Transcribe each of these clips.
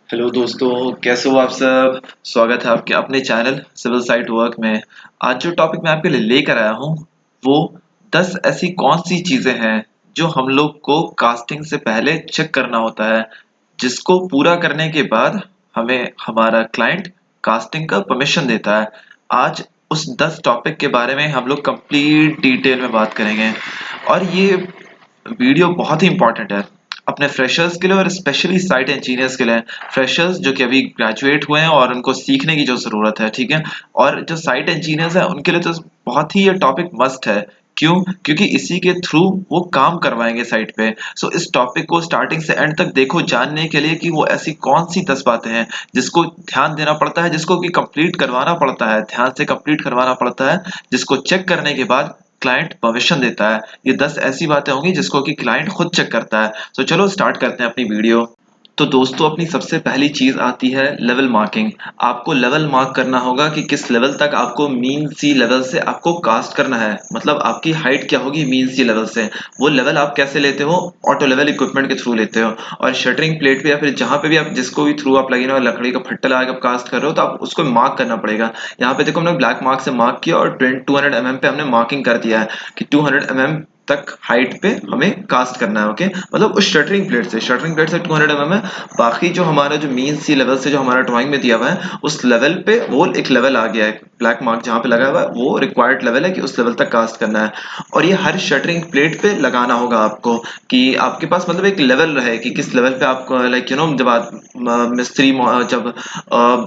Hello दोस्तों, कैसे हो आप सब। स्वागत है आपके अपने चैनल सिविल साइट वर्क में। आज जो टॉपिक मैं आपके लिए लेकर आया हूँ वो 10 ऐसी कौन सी चीजें हैं जो हम लोग को कास्टिंग से पहले चेक करना होता है, जिसको पूरा करने के बाद हमें हमारा क्लाइंट कास्टिंग का परमिशन देता है। आज उस 10 टॉपिक के बारे में हम लोग कंप्लीट डिटेल में बात करेंगे और ये वीडियो बहुत ही इंपॉर्टेंट है अपने फ्रेशर्स के लिए और स्पेशली साइट इंजीनियर्स के लिए। फ्रेशर्स जो कि अभी ग्रेजुएट हुए हैं और उनको सीखने की जो ज़रूरत है, ठीक है। और जो साइट इंजीनियर्स हैं उनके लिए तो बहुत ही ये टॉपिक मस्ट है। क्यों? क्योंकि इसी के थ्रू वो काम करवाएंगे साइट पे। सो इस टॉपिक को स्टार्टिंग से एंड तक देखो जानने के लिए कि वो ऐसी कौन सी 10 बातें हैं जिसको ध्यान देना पड़ता है, जिसको कि कंप्लीट करवाना पड़ता है, ध्यान से कंप्लीट करवाना पड़ता है, जिसको चेक करने के बाद क्लाइंट परमिशन देता है। ये 10 ऐसी बातें होंगी जिसको कि क्लाइंट खुद चेक करता है। तो चलो स्टार्ट करते हैं अपनी वीडियो। तो दोस्तों, अपनी सबसे पहली चीज आती है लेवल मार्किंग। आपको लेवल मार्क करना होगा कि किस लेवल तक आपको मीन सी लेवल से आपको कास्ट करना है, मतलब आपकी हाइट क्या होगी मीन सी लेवल से। वो लेवल आप कैसे लेते हो? ऑटो लेवल इक्विपमेंट के थ्रू लेते हो। और शटरिंग प्लेट पे या फिर जहां पे भी आप जिसको भी थ्रू आप लगे ना लकड़ी का फट्टा लगा के आप कास्ट कर रहे हो तो आप उसको मार्क करना पड़ेगा। यहाँ पे देखो हमने ब्लैक मार्क से मार्क किया और 200 mm पे हमने मार्किंग कर दिया है कि 200 mm तक हाइट पे हमें कास्ट करना है। ओके, मतलब उस शटरिंग प्लेट से 200 mm है। बाकी जो हमारा जो मीन सी लेवल से जो हमारा ड्राइंग में दिया हुआ है उस लेवल पे वो एक लेवल आ गया है। ब्लैक मार्क जहाँ पे लगा हुआ है वो रिक्वायर्ड लेवल है कि उस लेवल तक कास्ट करना है। और ये हर शटरिंग प्लेट पे लगाना होगा आपको कि आपके पास मतलब एक लेवल रहे कि किस लेवल पे आपको लाइक जब आप मिस्त्री जब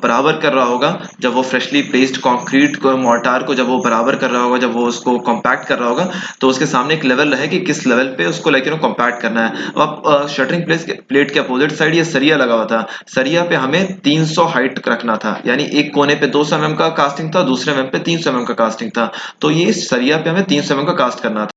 बराबर कर रहा होगा, जब वो फ्रेशली प्लेस्ड कंक्रीट को मोर्टार को जब वो बराबर कर रहा होगा, जब वो उसको कॉम्पैक्ट कर रहा होगा, तो उसके सामने एक लेवल रहे कि किस लेवल पे उसको कॉम्पैक्ट करना है। अब आप शटरिंग प्लेट के अपोजिट साइड ये सरिया लगा हुआ था। सरिया पे हमें 300 हाइट रखना था, यानी एक कोने पे 200 mm का कास्टिंग था, दूसरे mm पे 300 mm का कास्टिंग था। तो ये सरिया पे हमें 300 mm का कास्ट करना था।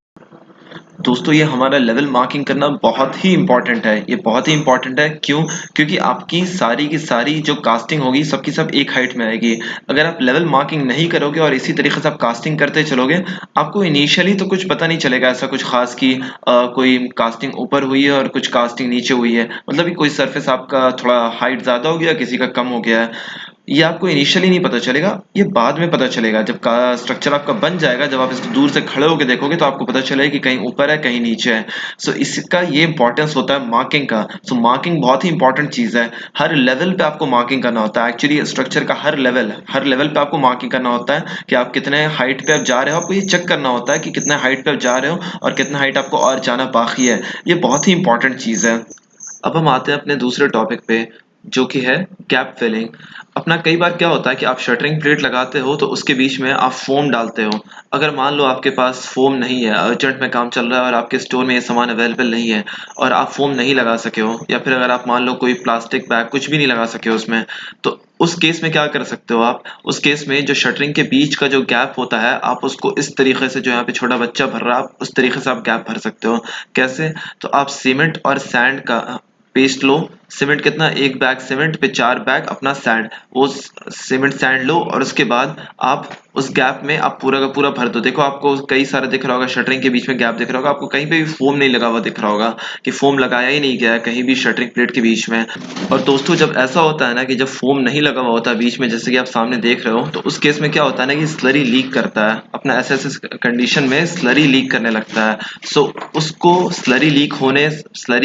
दोस्तों, ये हमारा लेवल मार्किंग करना बहुत ही इंपॉर्टेंट है। ये बहुत ही इंपॉर्टेंट है। क्यों? क्योंकि आपकी सारी की सारी जो कास्टिंग होगी सबकी सब एक हाइट में आएगी। अगर आप लेवल मार्किंग नहीं करोगे और इसी तरीके से आप कास्टिंग करते चलोगे, आपको इनिशियली तो कुछ पता नहीं चलेगा ऐसा कुछ खास कि कोई कास्टिंग ऊपर हुई है और कुछ कास्टिंग नीचे हुई है, मतलब कि कोई सरफेस आपका थोड़ा हाइट ज्यादा हो गया, किसी का कम हो गया है। ये आपको इनिशियली नहीं पता चलेगा, ये बाद में पता चलेगा जब का स्ट्रक्चर आपका बन जाएगा। जब आप इसको दूर से खड़े होकर देखोगे तो आपको पता चलेगा कि कहीं ऊपर है कहीं नीचे है। सो इसका ये इंपॉर्टेंस होता है मार्किंग का। सो मार्किंग बहुत ही इंपॉर्टेंट चीज है। हर लेवल पे आपको मार्किंग करना होता है। एक्चुअली स्ट्रक्चर का हर लेवल पे आपको मार्किंग करना होता है कि आप कितने हाइट पे आप जा रहे हो। आपको ये चेक करना होता है कि कितने हाइट पे आप जा रहे हो और कितना हाइट आपको और जाना बाकी है। ये बहुत ही इंपॉर्टेंट चीज है। अब हम आते हैं अपने दूसरे टॉपिक पे, जो कि है गैप फिलिंग। अपना कई बार क्या होता है कि आप शटरिंग प्लेट लगाते हो तो उसके बीच में आप फोम डालते हो। अगर मान लो आपके पास फोम नहीं है, अर्जेंट में काम चल रहा है और आपके स्टोर में ये सामान अवेलेबल नहीं है और आप फोम नहीं लगा सके हो, या फिर अगर आप मान लो कोई प्लास्टिक बैग कुछ भी नहीं लगा सके हो उसमें, तो उस केस में क्या कर सकते हो आप? उस केस में जो शटरिंग के बीच का जो गैप होता है, आप उसको इस तरीके से, जो यहाँ पे छोटा बच्चा भर रहा है, आप उस तरीके से आप गैप भर सकते हो। कैसे? तो आप सीमेंट और सैंड का पेस्ट लो। सीमेंट कितना? एक बैग सीमेंट पे 4 बैग अपना सैंड। वो सीमेंट सैंड लो और उसके बाद आप उस गैप में आप पूरा का पूरा भर दो। देखो आपको कई सारे दिख रहा होगा, शटरिंग के बीच में गैप दिख रहा होगा, आपको कहीं पे भी फोम नहीं लगा हुआ दिख रहा होगा कि फोम लगाया ही नहीं गया है कहीं भी शटरिंग प्लेट के बीच में। और दोस्तों, जब ऐसा होता है ना कि जब फोम नहीं लगा हुआ होता बीच में, जैसे कि आप सामने देख रहे हो, तो उस केस में क्या होता है ना कि स्लरी लीक करता है। अपना ऐसे कंडीशन में स्लरी लीक करने लगता है। सो उसको स्लरी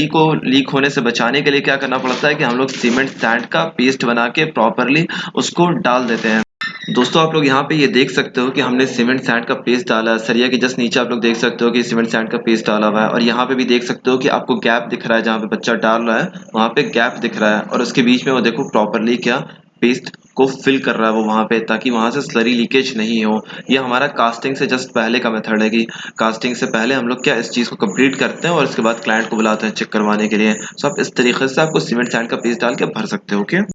को लीक होने से बचाने के लिए क्या करना पड़ता है कि हम लोग सीमेंट सैंड का पेस्ट बना के प्रॉपरली उसको डाल देते हैं। दोस्तों, आप लोग यहाँ पे ये देख सकते हो कि हमने सीमेंट सैंड का पेस्ट डाला है। सरिया के जस्ट नीचे आप लोग देख सकते हो कि सीमेंट सैंड का पेस्ट डाला हुआ है, और यहाँ पे भी देख सकते हो कि आपको गैप दिख रहा है, जहाँ पे बच्चा डाल रहा है वहां पे गैप दिख रहा है, और उसके बीच में वो देखो प्रॉपरली क्या पेस्ट को फिल कर रहा है वो वहां पे, ताकि वहां से स्लरी लीकेज नहीं हो। ये हमारा कास्टिंग से जस्ट पहले का मेथड है कि कास्टिंग से पहले हम लोग क्या इस चीज को कंप्लीट करते हैं और उसके बाद क्लाइंट को बुलाते हैं चेक करवाने के लिए। सो आप इस तरीके से आपको सीमेंट सैंड का पेस्ट डाल के भर सकते हो। ओके।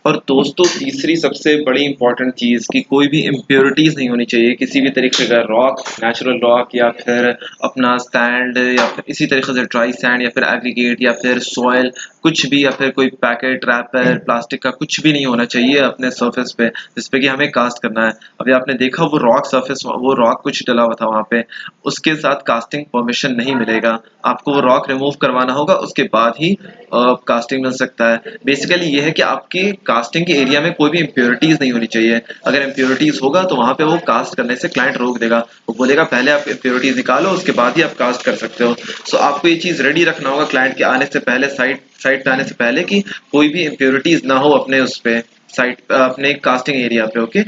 और दोस्तों, तीसरी सबसे बड़ी इंपॉर्टेंट चीज कि कोई भी इम्प्योरिटीज नहीं होनी चाहिए किसी भी तरीके का। रॉक, नेचुरल रॉक, या फिर अपना सैंड, या फिर इसी तरीके से ड्राई सैंड, या फिर एग्रीगेट, या फिर सॉइल, कुछ भी या फिर कोई पैकेट रैपर प्लास्टिक का कुछ भी नहीं होना चाहिए अपने सरफेस पे जिसपे कि हमें कास्ट करना है। अभी आपने देखा वो रॉक सरफेस, वो रॉक कुछ डला हुआ था वहां पे, उसके साथ कास्टिंग परमिशन नहीं मिलेगा, आपको वो रॉक रिमूव करवाना होगा, उसके बाद ही कास्टिंग मिल सकता है। बेसिकली ये है कि आपके कास्टिंग के एरिया में कोई भी इम्प्योरिटीज नहीं होनी चाहिए। अगर इम्प्योरिटीज होगा तो वहां पे वो कास्ट करने से क्लाइंट रोक देगा, वो बोलेगा पहले आप इम्प्योरिटीज निकालो उसके बाद ही आप कास्ट कर सकते हो। सो आपको ये चीज रेडी रखना होगा क्लाइंट के आने से पहले, साइट साइट पे आने से पहले, कि कोई भी इम्प्योरिटीज ना हो अपने उस पे साइट, अपने कास्टिंग एरिया पे। ओके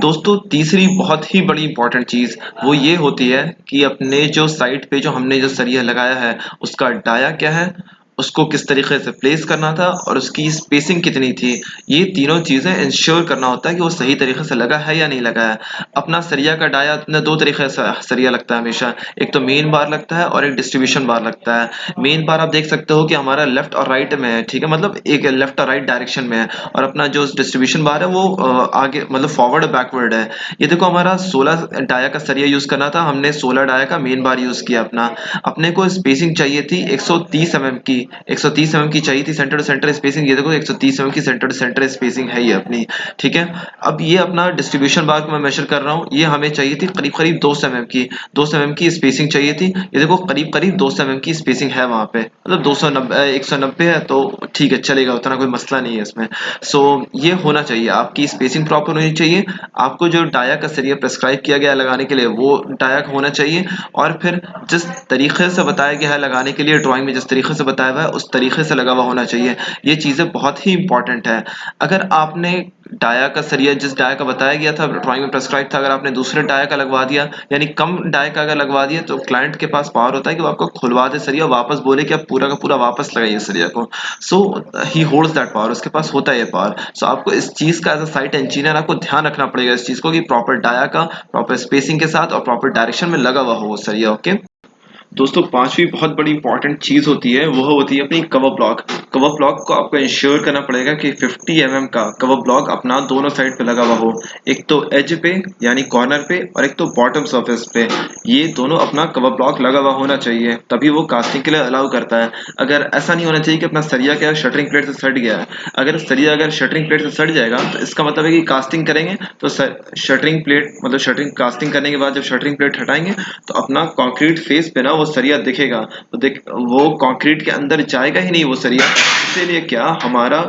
दोस्तों, तीसरी बहुत ही बड़ी इंपॉर्टेंट चीज वो ये होती है कि अपने जो साइट पे जो हमने जो सरिया लगाया है उसका डाया क्या है, उसको किस तरीके से प्लेस करना था और उसकी स्पेसिंग कितनी थी। ये तीनों चीजें इंश्योर करना होता है कि वो सही तरीके से लगा है या नहीं लगा है। अपना सरिया का डाया अपने दो तरीके से सरिया लगता है हमेशा, एक तो मेन बार लगता है और एक डिस्ट्रीब्यूशन बार लगता है। मेन बार आप देख सकते हो कि हमारा लेफ्ट और राइट में है, ठीक है, मतलब एक लेफ्ट और राइट डायरेक्शन में है, और अपना जो डिस्ट्रीब्यूशन बार है वो आगे मतलब फॉरवर्ड बैकवर्ड है। ये देखो हमारा 16 डाया का सरिया यूज करना था, हमने 16 डाया का मेन बार यूज किया अपना। अपने को स्पेसिंग चाहिए थी 130 mm की, 130 mm की चाहिए थी सेंटर टू सेंटर स्पेसिंग। ये देखो 130 mm की सेंटर टू सेंटर स्पेसिंग है ये अपनी, ठीक है। अब ये अपना डिस्ट्रीब्यूशन बार को मैं मेजर कर रहा हूँ, ये हमें चाहिए थी करीब करीब 200 mm की, 200 mm की स्पेसिंग चाहिए थी। ये देखो करीब करीब 200 mm की स्पेसिंग है वहां पे, मतलब 290 190 है तो ठीक है, चलेगा, उतना कोई मसला नहीं है इसमें। सो ये होना चाहिए, आपकी स्पेसिंग प्रॉपर होनी चाहिए, आपको जो डाया का सरिया प्रेस्क्राइब किया गया है लगाने के लिए वो डाया होना चाहिए, और फिर जिस तरीके से बताया गया है लगाने के लिए ड्राइंग में जिस तरीके से बताया हुआ है उस तरीके से लगा हुआ होना चाहिए। ये चीजें बहुत ही इंपॉर्टेंट है। अगर आपने डाया का सरिया जिस डाया का बताया गया था ड्राइंग में प्रेस्क्राइब था, अगर आपने दूसरे डाया का लगवा दिया यानी कम डाया का अगर लगवा दिया, तो क्लाइंट के पास पावर होता है कि वो आपको खुलवा दे सरिया, वापस बोले कि आप पूरा का पूरा वापस लगाइए सरिया को। सो ही होल्ड्स दैट पावर, उसके पास होता है ये पावर। सो आपको इस चीज का एज अ साइट इंजीनियर आपको ध्यान रखना पड़ेगा इस चीज को, कि प्रॉपर डाया का प्रॉपर स्पेसिंग के साथ और प्रॉपर डायरेक्शन में लगा हुआ हो वो सरिया। ओके दोस्तों, पांचवी बहुत बड़ी इंपॉर्टेंट चीज होती है वो होती है अपनी कवर ब्लॉक। कवर ब्लॉक को आपको इंश्योर करना पड़ेगा कि 50 का कवर ब्लॉक अपना दोनों साइड पे लगा हुआ हो, एक तो एज पे यानी कॉर्नर पे और एक तो बॉटम सरफेस पे। ये दोनों अपना कवर ब्लॉक लगा हुआ होना चाहिए, तभी वो कास्टिंग के लिए अलाउ करता है। अगर ऐसा नहीं होना चाहिए कि अपना सरिया क्या शटरिंग प्लेट से सट गया है, अगर सरिया अगर शटरिंग प्लेट से सट जाएगा तो इसका मतलब है कि कास्टिंग करेंगे तो शटरिंग प्लेट मतलब शटरिंग कास्टिंग करने के बाद जब शटरिंग प्लेट हटाएंगे तो अपना कंक्रीट फेस पे ना वो सरिया दिखेगा, तो देख वो कंक्रीट के अंदर जाएगा ही नहीं वो सरिया। इसीलिए क्या हमारा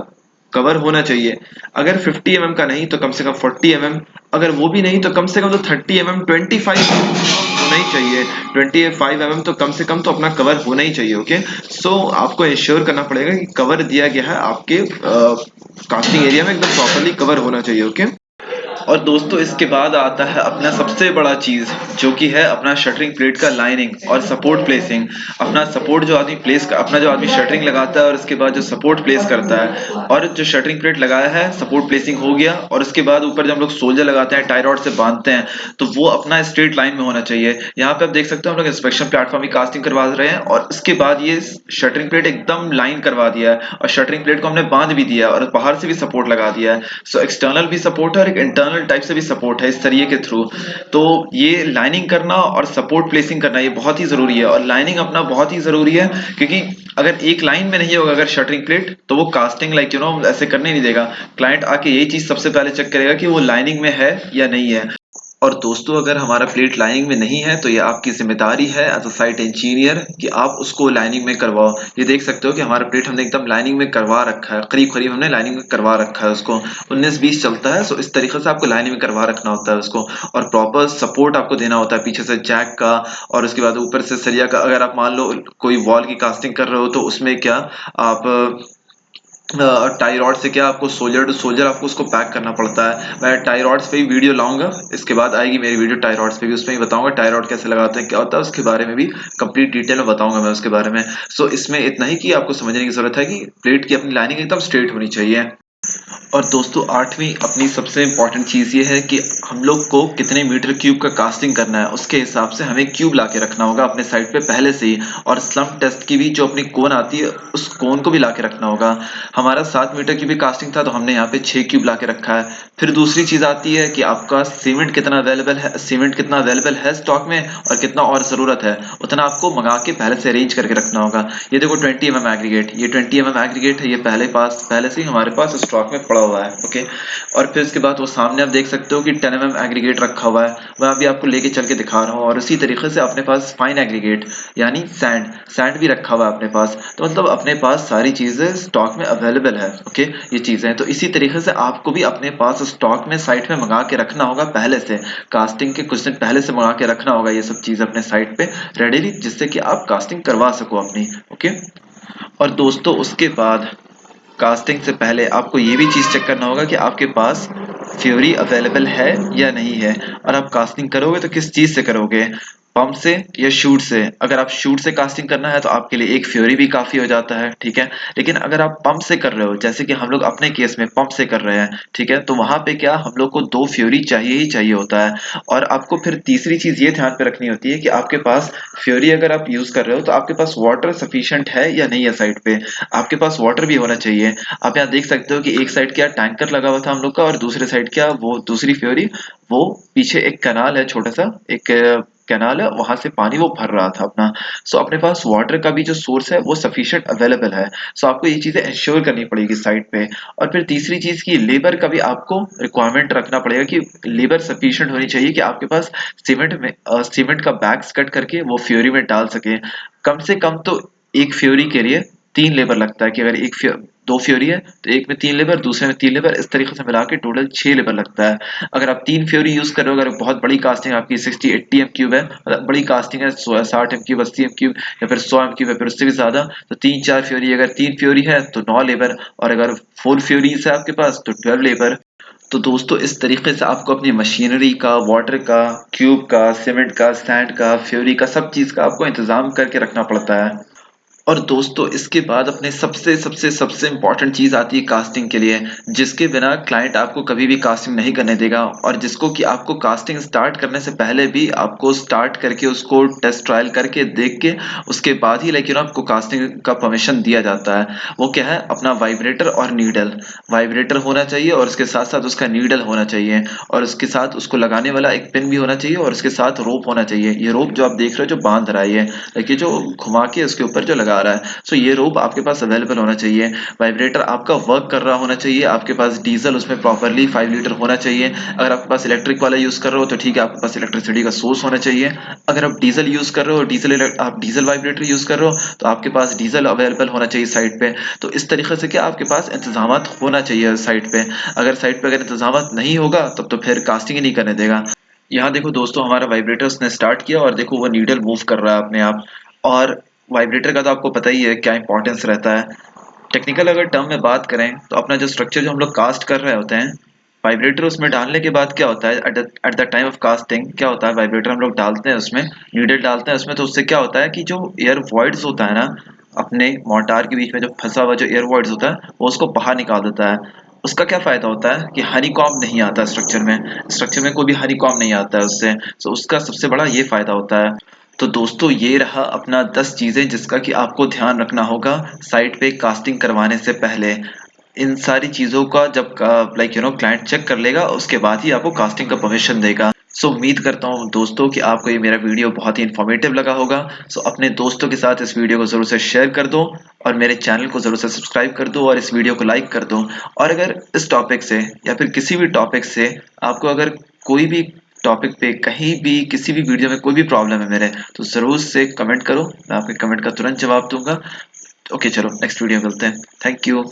कवर होना चाहिए, अगर 50 का नहीं तो कम से कम 40 अगर वो भी नहीं तो कम से कम तो 30 25 होना ही चाहिए, 25 तो कम से कम तो अपना कवर होना ही चाहिए। ओके सो आपको इंश्योर करना पड़ेगा कि कवर दिया गया है आपके कास्टिंग एरिया में एकदम प्रॉपरली कवर होना चाहिए। ओके और दोस्तों, इसके बाद आता है अपना सबसे बड़ा चीज जो कि है अपना शटरिंग प्लेट का लाइनिंग और सपोर्ट प्लेसिंग। अपना सपोर्ट जो आदमी प्लेस अपना जो आदमी शटरिंग लगाता है और उसके बाद जो सपोर्ट प्लेस करता है, और जो शटरिंग प्लेट लगाया है सपोर्ट प्लेसिंग हो गया, और उसके बाद ऊपर जब हम लोग सोल्जर लगाते हैं टाई रॉड से बांधते हैं तो वो अपना स्ट्रेट लाइन में होना चाहिए। यहाँ पे आप देख सकते हो हम लोग इंस्पेक्शन प्लेटफॉर्म की कास्टिंग करवा रहे हैं और उसके बाद ये शटरिंग प्लेट एकदम लाइन करवा दिया है और शटरिंग प्लेट को हमने बांध भी दिया है और बाहर से भी सपोर्ट लगा दिया है। सो एक्सटर्नल भी सपोर्ट है और एक इंटरनल टाइप से भी सपोर्ट है इस सरिये के थ्रू। तो ये लाइनिंग करना और सपोर्ट प्लेसिंग करना ये बहुत ही जरूरी है, और लाइनिंग अपना बहुत ही जरूरी है, क्योंकि अगर एक लाइन में नहीं होगा अगर शटरिंग प्लेट तो वो कास्टिंग लाइक ऐसे करने नहीं देगा। क्लाइंट आके यही चीज सबसे पहले चेक करेगा कि वो लाइनिंग में है या नहीं है। और दोस्तों, अगर हमारा प्लेट लाइनिंग में नहीं है तो ये आपकी जिम्मेदारी है एज अ साइट इंजीनियर कि आप उसको लाइनिंग में करवाओ। ये देख सकते हो कि हमारा प्लेट हमने एकदम लाइनिंग में करवा रखा है, करीब करीब हमने लाइनिंग में करवा रखा है उसको, 19-20 चलता है। सो इस तरीके से आपको लाइनिंग में करवा रखना होता है उसको, और प्रॉपर सपोर्ट आपको देना होता है पीछे से जैक का, और उसके बाद ऊपर से सरिया का। अगर आप मान लो कोई वॉल की कास्टिंग कर रहे हो तो उसमें क्या आप टाई रॉड से क्या आपको सोल्जर टू सोल्जर आपको उसको पैक करना पड़ता है। मैं टाई रॉड्स पे ही वीडियो लाऊंगा, इसके बाद आएगी मेरी वीडियो टाई रॉड्स पे भी, उसमें ही बताऊंगा टाई रॉड कैसे लगाते हैं क्या होता है, उसके बारे में भी कंप्लीट डिटेल में बताऊंगा मैं उसके बारे में। सो इसमें इतना ही कि आपको समझने की जरूरत है कि प्लेट की अपनी लाइनिंग एकदम स्ट्रेट होनी चाहिए। और दोस्तों 8वीं अपनी सबसे इम्पोर्टेंट चीज़ ये है कि हम लोग को कितने मीटर क्यूब का कास्टिंग करना है, उसके हिसाब से हमें क्यूब लाके रखना होगा अपने साइड पे पहले से ही। और स्लम्प टेस्ट की भी जो अपनी कोन आती है उस कोन को भी लाके रखना होगा। हमारा 7 मीटर की भी कास्टिंग था तो हमने यहाँ पे 6 क्यूब लाके रखा है। फिर दूसरी चीज़ आती है कि आपका सीमेंट कितना अवेलेबल है स्टॉक में, और कितना और ज़रूरत है उतना आपको मंगा के पहले से अरेंज करके रखना होगा। ये देखो 20 mm एग्रीगेट, ये 20 mm एग्रीगेट है, ये पहले से ही हमारे पास स्टॉक में पड़ा हुआ है। ओके, और फिर उसके बाद वो सामने आप देख सकते हो कि 10 mm एग्रीगेट रखा हुआ है, मैं अभी आपको लेके चल के दिखा रहा हूँ। और उसी तरीके से अपने पास फाइन एग्रीगेट यानी सैंड भी रखा हुआ है अपने पास। तो मतलब अपने पास सारी चीजें स्टॉक में अवेलेबल है। ओके, ये चीजें तो इसी तरीके से आपको भी अपने पास स्टॉक में साइट में मंगा के रखना होगा पहले से, कास्टिंग के कुछ दिन पहले से मंगा के रखना होगा ये सब चीज अपने साइट पे रेडी, जिससे कि आप कास्टिंग करवा सको अपनी। ओके, और दोस्तों उसके बाद कास्टिंग से पहले आपको ये भी चीज चेक करना होगा कि आपके पास फ्यूरी अवेलेबल है या नहीं है। और आप कास्टिंग करोगे तो किस चीज से करोगे, पंप से या शूट से। अगर आप शूट से कास्टिंग करना है तो आपके लिए एक फ्यूरी भी काफी हो जाता है, ठीक है। लेकिन अगर आप पंप से कर रहे हो, जैसे कि हम लोग अपने केस में पंप से कर रहे हैं, ठीक है, तो वहां पे क्या हम लोग को 2 फ्यूरी चाहिए ही चाहिए होता है। और आपको फिर तीसरी चीज ये ध्यान पे रखनी होती है कि आपके पास फ्यूरी अगर आप यूज कर रहे हो तो आपके पास वाटर सफिशिएंट है या नहीं है साइड पे। आपके पास वाटर भी होना चाहिए। आप यहाँ देख सकते हो कि एक साइड क्या टैंकर लगा हुआ था हम लोग का, और दूसरे साइड क्या वो दूसरी फ्यूरी, वो पीछे एक कैनाल है, छोटा सा एक कैनाल है, वहां से पानी वो भर रहा था अपना। सो अपने पास वाटर का भी जो सोर्स है वो सफिशिएंट अवेलेबल है। सो आपको ये चीजें इंश्योर करनी पड़ेगी साइड पे। और फिर तीसरी चीज की लेबर का भी आपको रिक्वायरमेंट रखना पड़ेगा कि लेबर सफिशिएंट होनी चाहिए कि आपके पास सीमेंट का बैग्स कट करके वो फ्यूरी में डाल सके। कम से कम तो एक फ्यूरी के लिए 3 लेबर लगता है, कि अगर दो फ्यूरी है तो एक में 3 लेबर, दूसरे में 3 लेबर, इस तरीके से मिला के टोटल 6 लेबर लगता है। अगर आप 3 फ्यूरी यूज कर रहे हो, अगर बहुत बड़ी कास्टिंग आपकी 60-80 एम क्यूब है, मतलब बड़ी कास्टिंग है 60 एम क्यूब, 80 एम क्यूब या फिर 100 एम क्यूब है, फिर उससे भी ज्यादा, तो 3-4 फ्यूरी। अगर 3 फ्यूरी है तो 9 लेबर, और अगर 4 फ्यूरीज है आपके पास तो 12 लेबर। तो दोस्तों इस तरीके से आपको अपनी मशीनरी का, वाटर का, क्यूब का, सीमेंट का, सैंड का, फ्यूरी का, सब चीज का आपको इंतजाम करके रखना पड़ता है। और दोस्तों इसके बाद अपने सबसे सबसे सबसे इम्पोर्टेंट चीज आती है कास्टिंग के लिए, जिसके बिना क्लाइंट आपको कभी भी कास्टिंग नहीं करने देगा, और जिसको कि आपको कास्टिंग स्टार्ट करने से पहले भी आपको स्टार्ट करके उसको टेस्ट ट्रायल करके देख के उसके बाद ही आपको कास्टिंग का परमिशन दिया जाता है। वो क्या है, अपना वाइब्रेटर और नीडल। वाइब्रेटर होना चाहिए और उसके साथ साथ उसका नीडल होना चाहिए, और उसके साथ उसको लगाने वाला एक पिन भी होना चाहिए, और उसके साथ रोप होना चाहिए। ये रोप जो आप देख रहे हो जो बांध रहा है, ये देखिए जो घुमा के उसके ऊपर जो लगा रहा है, सो ये रोप आपके पास अवेलेबल होना चाहिए। वाइब्रेटर आपका वर्क कर रहा होना चाहिए, आपके पास डीजल उसमें प्रॉपरली 5 लीटर होना चाहिए। अगर आपके पास इलेक्ट्रिक वाला यूज कर रहे हो तो ठीक है, आपके पास इलेक्ट्रिसिटी का सोर्स होना चाहिए। अगर आप डीजल यूज कर रहे हो, आप डीजल वाइब्रेटर यूज कर रहे हो, तो आपके पास डीजल अवेलेबल होना चाहिए साइड पे। तो इस तरीके से क्या आपके पास इंतजामात होना चाहिए साइड पे। अगर साइड पे अगर इंतजामात नहीं होगा तब तो फिर कास्टिंग ही नहीं करने देगा। यहाँ देखो दोस्तों हमारा वाइब्रेटर उसने स्टार्ट किया, और देखो वो नीडल मूव कर रहा है अपने आप। और वाइब्रेटर का तो आपको पता ही है क्या इंपॉर्टेंस रहता है। टेक्निकल अगर टर्म में बात करें तो अपना जो स्ट्रक्चर जो हम लोग कास्ट कर रहे होते हैं, वाइब्रेटर उसमें डालने के बाद क्या होता है, at the time of casting क्या होता है, वाइब्रेटर हम लोग डालते हैं उसमें, नीडल डालते हैं उसमें, तो उससे क्या होता है कि जो एयर वॉइड्स होता है ना अपने मोर्टार के बीच में जो फंसा हुआ जो एयर वॉइड्स होता है वो उसको बाहर निकाल देता है। उसका क्या फायदा होता है कि हनीकॉम्ब नहीं आता स्ट्रक्चर में कोई भी हनीकॉम्ब नहीं आता है उससे। तो उसका सबसे बड़ा ये फायदा होता है। तो दोस्तों ये रहा अपना 10 चीजें जिसका कि आपको ध्यान रखना होगा साइट पे कास्टिंग करवाने से पहले। इन सारी चीजों का जब क्लाइंट चेक कर लेगा उसके बाद ही आपको कास्टिंग का परमिशन देगा। सो उम्मीद करता हूँ दोस्तों कि आपको ये मेरा वीडियो बहुत ही इन्फॉर्मेटिव लगा होगा। सो अपने दोस्तों के साथ इस वीडियो को जरूर से शेयर कर दो, और मेरे चैनल को जरूर से सब्सक्राइब कर दो, और इस वीडियो को लाइक कर दो। और अगर इस टॉपिक से या फिर किसी भी टॉपिक से आपको अगर कोई भी टॉपिक पे कहीं भी किसी भी वीडियो में कोई भी प्रॉब्लम है मेरे, तो जरूर से कमेंट करो, मैं आपके कमेंट का तुरंत जवाब दूंगा। ओके चलो नेक्स्ट वीडियो मिलते हैं। Thank you.